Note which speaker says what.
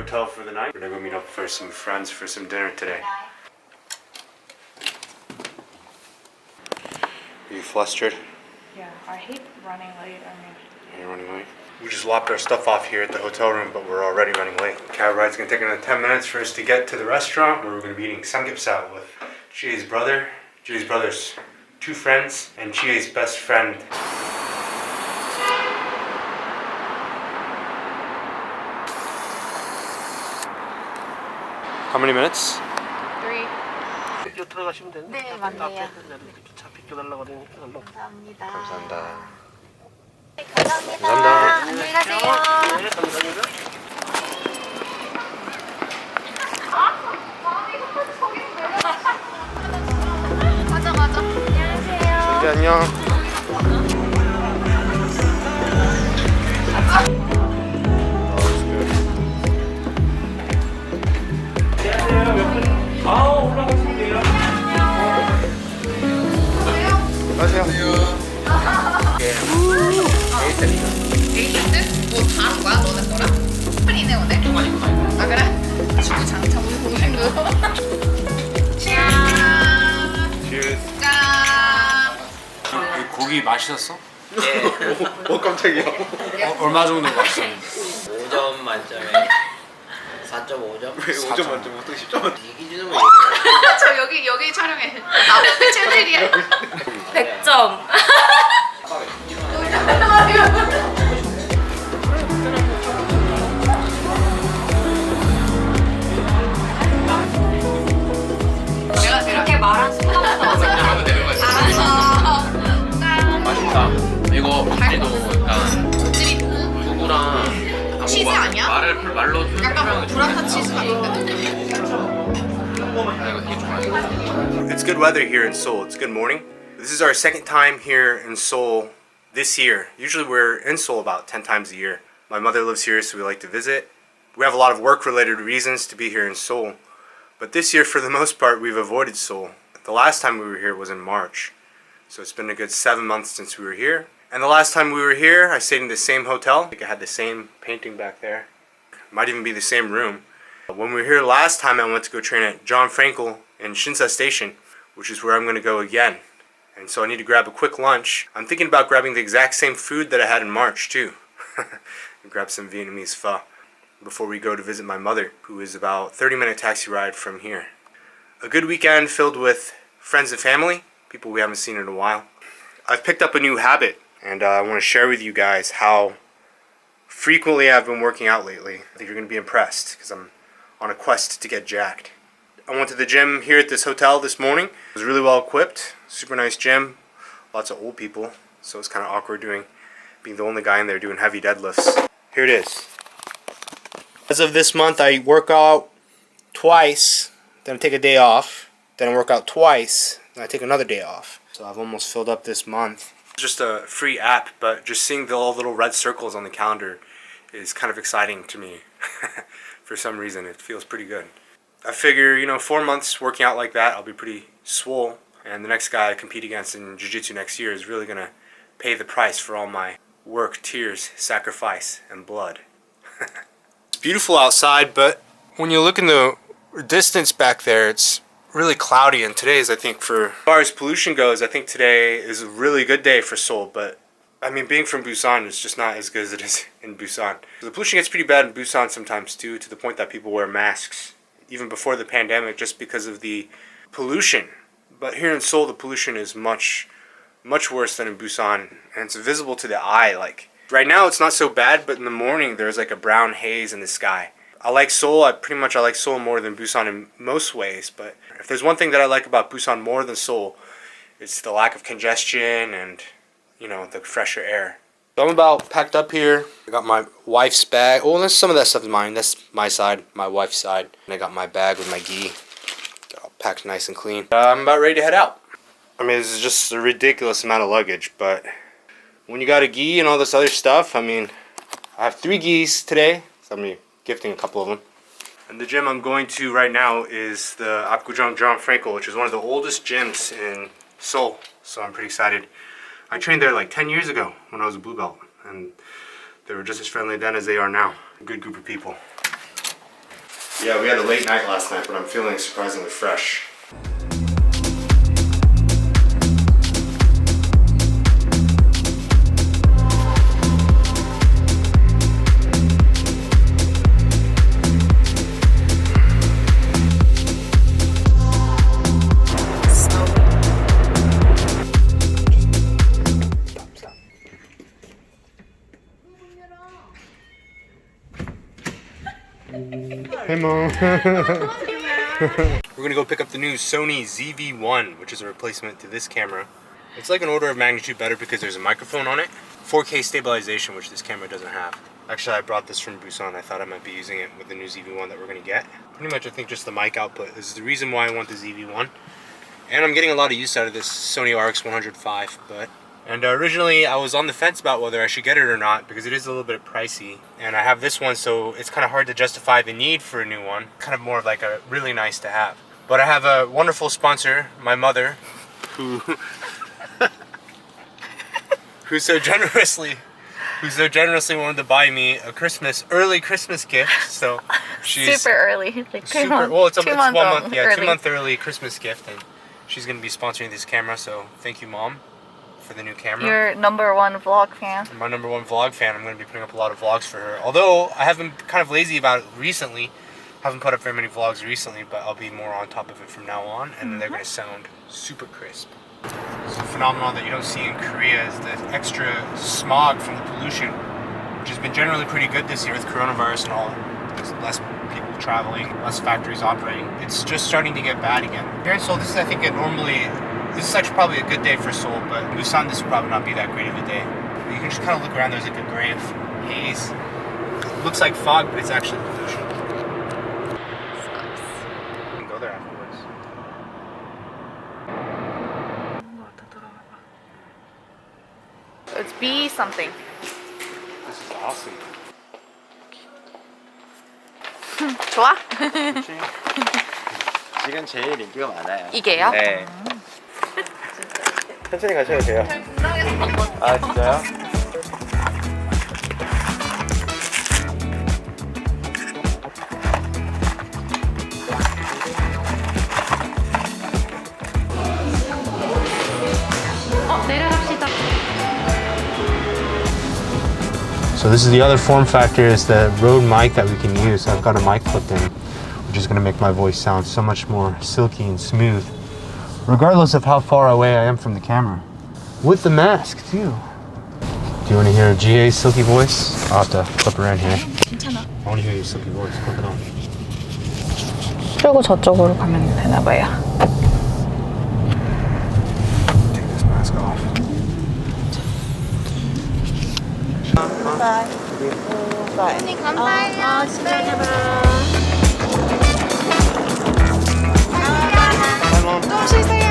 Speaker 1: hotel for the night. We're gonna go meet up for some friends for some dinner today. Are you flustered?
Speaker 2: Yeah, I hate running late.
Speaker 1: Are you running late? We just locked our stuff off here at the hotel room, but we're already running late. Cab ride's gonna take another 10 minutes for us to get to the restaurant where we're gonna be eating samgyeopsal with Chie's brother, Chie's brother's 2 friends, and Chie's best friend. How many minutes?
Speaker 2: 3.
Speaker 3: 들어가시면 되는데.
Speaker 2: 네, 맞네요.
Speaker 3: 차 비켜달라고 그러니까.
Speaker 2: 감사합니다.
Speaker 1: 감사합니다.
Speaker 2: 감사합니다.
Speaker 1: 감사합니다.
Speaker 2: 안녕히 가세요.
Speaker 3: 네, 감사합니다.
Speaker 2: 맞아. 안녕하세요.
Speaker 1: 네, 안녕.
Speaker 2: 에이센트? 뭐 다 하는 거야? 너네 거랑? 스프링이네 오늘? 아 그래? 주구 장창 우리 공신구 짠!
Speaker 1: 이 고기 맛있었어?
Speaker 4: 네.
Speaker 1: 깜짝이야. 얼마 정도 맛있어?
Speaker 4: 5점 만점에 4.5점? 왜
Speaker 1: 5점
Speaker 4: 만점? 어떻게 10점 만점? 이 기준으로
Speaker 2: 저 여기 촬영해. 나도 채널이야. 100점. 내가 이렇게 말한 순간부터 알았어.
Speaker 4: 맛있다. 이거 밥지도 약간
Speaker 2: 찌리
Speaker 4: 두부랑
Speaker 2: 치즈 아니야?
Speaker 4: 말로
Speaker 2: 약간 브라타 치즈 같은 느낌.
Speaker 4: 이거 되게 좋아해.
Speaker 1: It's good weather here in Seoul. It's good morning. This is our second time here in Seoul this year. Usually we're in Seoul about 10 times a year. My mother lives here, so we like to visit. We have a lot of work-related reasons to be here in Seoul. But this year, for the most part, we've avoided Seoul. The last time we were here was in March. So it's been a good 7 months since we were here. And the last time we were here, I stayed in the same hotel. I think I had the same painting back there. Might even be the same room. When we were here last time, I went to go train at John Frankel in Shinsa Station, which is where I'm going to go again. And so I need to grab a quick lunch. I'm thinking about grabbing the exact same food that I had in March too. And grab some Vietnamese pho before we go to visit my mother, who is about 30-minute taxi ride from here. A good weekend filled with friends and family, people we haven't seen in a while. I've picked up a new habit, and I want to share with you guys how frequently I've been working out lately. I think you're going to be impressed because I'm on a quest to get jacked. I went to the gym here at this hotel this morning. It was really well equipped, super nice gym, lots of old people, so it's kind of awkward being the only guy in there doing heavy deadlifts. Here it is. As of this month, I work out twice, then I take a day off, then I work out twice, then I take another day off. So I've almost filled up this month. It's just a free app, but just seeing all the little red circles on the calendar is kind of exciting to me. For some reason, it feels pretty good. I figure, 4 months working out like that, I'll be pretty swole. And the next guy I compete against in Jiu-Jitsu next year is really going to pay the price for all my work, tears, sacrifice, and blood. It's beautiful outside, but when you look in the distance back there, it's really cloudy. And today is, I think, as far as pollution goes, I think today is a really good day for Seoul. But, I mean, being from Busan is just not as good as it is in Busan. The pollution gets pretty bad in Busan sometimes, too, to the point that people wear masks, even before the pandemic, just because of the pollution. But here in Seoul, the pollution is much worse than in Busan, and it's visible to the eye. Like right now, it's not so bad, but in the morning, there's like a brown haze in the sky. I like Seoul. I like Seoul more than Busan in most ways. But if there's one thing that I like about Busan more than Seoul, it's the lack of congestion and the fresher air. So I'm about packed up here. I got my wife's bag. Oh, some of that stuff is mine. That's my side, my wife's side. And I got my bag with my gi. Got all packed nice and clean. I'm about ready to head out. I mean, this is just a ridiculous amount of luggage, but when you got a gi and all this other stuff, I mean, I have 3 gis today, so I'm gifting a couple of them. And the gym I'm going to right now is the Apgujeong John Frankel, which is one of the oldest gyms in Seoul, so I'm pretty excited. I trained there like 10 years ago when I was a blue belt, and they were just as friendly then as they are now. A good group of people. Yeah, we had a late night last night, but I'm feeling surprisingly fresh. Hey Mom. We're gonna go pick up the new Sony ZV-1, which is a replacement to this camera. It's like an order of magnitude better because there's a microphone on it. 4K stabilization, which this camera doesn't have. Actually, I brought this from Busan. I thought I might be using it with the new ZV-1 that we're gonna get. Pretty much, I think just the mic output is the reason why I want the ZV-1. And I'm getting a lot of use out of this Sony RX105, And originally I was on the fence about whether I should get it or not because it is a little bit pricey. And I have this one, so it's kind of hard to justify the need for a new one. Kind of more of like a really nice to have. But I have a wonderful sponsor, my mother, who so generously wanted to buy me a early Christmas gift. So she's
Speaker 2: super early, like
Speaker 1: well, it's 1 month, yeah,
Speaker 2: early.
Speaker 1: 2 month early Christmas gift, and she's gonna be sponsoring this camera. So thank you, Mom, for the new camera.
Speaker 2: Your #1 vlog fan.
Speaker 1: My #1 vlog fan. I'm going to be putting up a lot of vlogs for her. Although I have been kind of lazy about it recently. Haven't put up very many vlogs recently, but I'll be more on top of it from now on. And they're going to sound super crisp. It's a phenomenon that you don't see in Korea is the extra smog from the pollution, which has been generally pretty good this year with coronavirus and all. There's less people traveling, less factories operating. It's just starting to get bad again. Here in Seoul, this is I think this is actually probably a good day for Seoul, but Busan, this would probably not be that great of a day. But you can just kind of look around, there's like a gray of haze. It looks like fog, but it's actually pollution. You can go there afterwards.
Speaker 2: It's B something.
Speaker 1: This is awesome.
Speaker 2: 좋아?
Speaker 5: 지금 제일 인기가 많아요.
Speaker 2: 이게요?
Speaker 5: 네.
Speaker 1: 천천히 가셔도 돼요.
Speaker 5: 아 진짜요?
Speaker 1: So this is the other form factor, is the Rode mic that we can use. I've got a mic clipped in, which is going to make my voice sound so much more silky and smooth, regardless of how far away I am from the camera. With the mask too. Do you want to hear GA's silky voice? I'll have to clip her in here.
Speaker 2: 괜찮아.
Speaker 1: I want to hear your silky voice. Clip it on.
Speaker 2: 그리고 저쪽으로 가면 되나 봐요.
Speaker 1: Take this mask off.
Speaker 2: 언니 감사해요.
Speaker 1: Hi, Mom.
Speaker 2: 좀 쉬세요.